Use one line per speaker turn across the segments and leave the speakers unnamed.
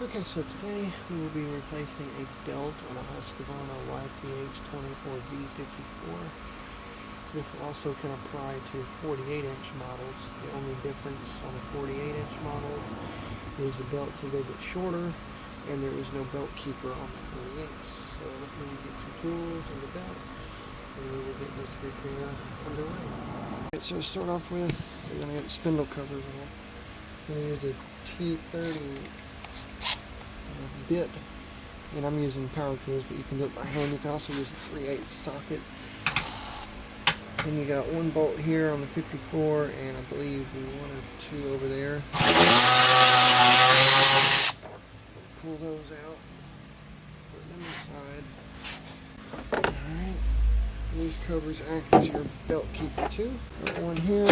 Okay, so today we will be replacing a belt on a Husqvarna YTH24V54. This also can apply to 48-inch models. The only difference on the 48-inch models is the belt's a little bit shorter and there is no belt keeper on the 48. So let me get some tools and the belt and we will get this repair underway. Okay, so to start off with, we're going to get spindle covers on. I'm going to use a T30 bit, and I'm using power tools, but you can do it by hand. You can also use a 3/8 socket. And you got one bolt here on the 54, and I believe one or two over there. Pull those out, put them aside. Alright, these covers act as your belt keeper too. Got one here.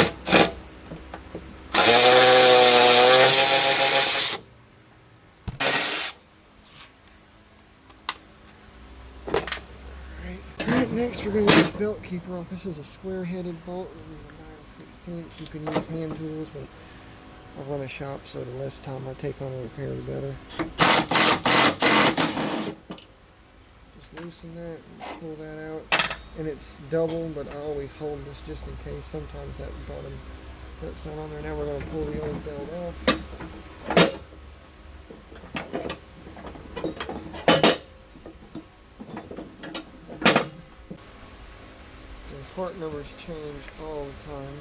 Next, we're going to use the belt keeper off. This is a square-headed bolt. This is a 9/16. You can use hand tools, but I run a shop, so the less time I take on a repair, the better. Just loosen that and pull that out. And it's double, but I always hold this just in case. Sometimes that bottom belt's not on there. Now we're going to pull the old belt off. Part numbers change all the time.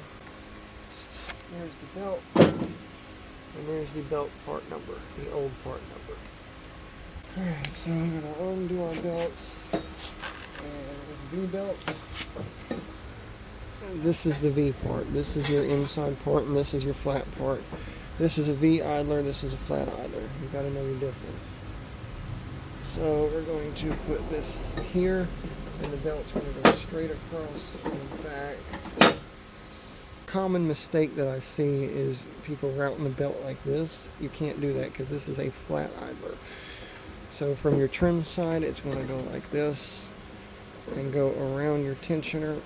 There's the belt, and there's the belt part number, the old part number. Alright, so we're going to undo our belts. And V belts. This is the V part. This is your inside part, and this is your flat part. This is a V idler, this is a flat idler. You've got to know the difference. So we're going to put this here. And the belt's going to go straight across the back. Common mistake that I see is people routing the belt like this. You can't do that because this is a flat idler. So from your trim side, it's going to go like this and go around your tensioner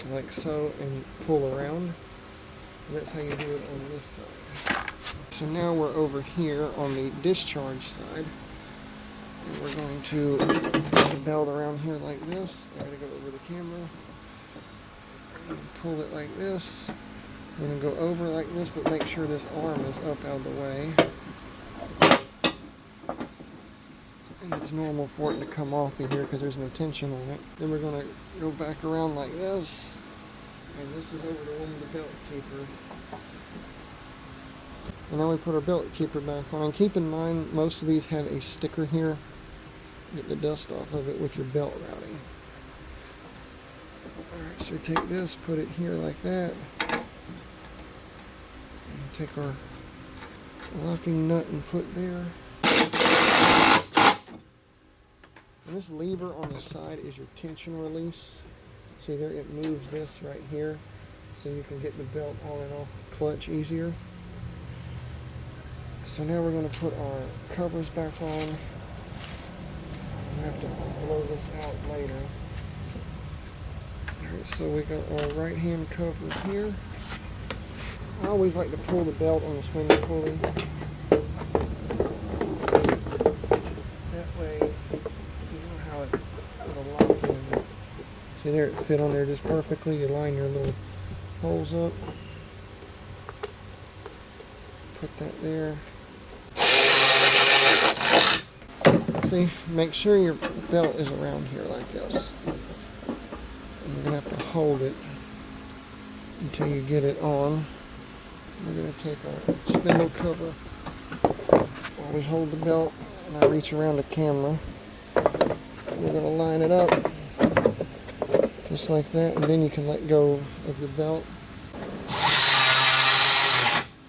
like so and pull around. And that's how you do it on this side. So now we're over here on the discharge side. And we're going to put the belt around here like this. I'm going to go over the camera and pull it like this. We're going to go over like this, but make sure this arm is up out of the way. And it's normal for it to come off of here because there's no tension on it. Then we're going to go back around like this. And this is over the one with the belt keeper. And now we put our belt keeper back on. And keep in mind, most of these have a sticker here. Get the dust off of it with your belt routing. Alright, so we take this, put it here like that. And take our locking nut and put there. And this lever on the side is your tension release. See there, it moves this right here. So you can get the belt on and off the clutch easier. So now we're going to put our covers back on. I have to blow this out later. Alright, so we got our right hand cover here. I always like to pull the belt on the spindle pulley. That way, you know how it'll lock in. See there, it fit on there just perfectly. You line your little holes up. Put that there. See, make sure your belt is around here like this. And you're going to have to hold it until you get it on. We're going to take our spindle cover. Always hold the belt, and I reach around the camera. We're going to line it up just like that, and then you can let go of your belt.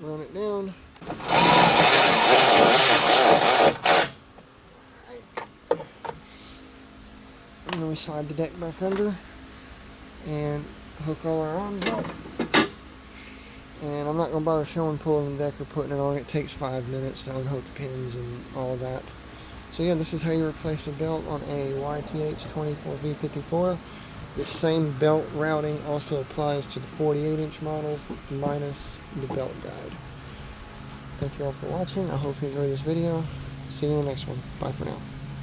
Run it down. And then we slide the deck back under and hook all our arms up. And I'm not going to bother showing pulling the deck or putting it on. It takes 5 minutes to unhook pins and all of that. So yeah, this is how you replace a belt on a YTH24V54. The same belt routing also applies to the 48-inch models minus the belt guide. Thank you all for watching. I hope you enjoyed this video. See you in the next one. Bye for now.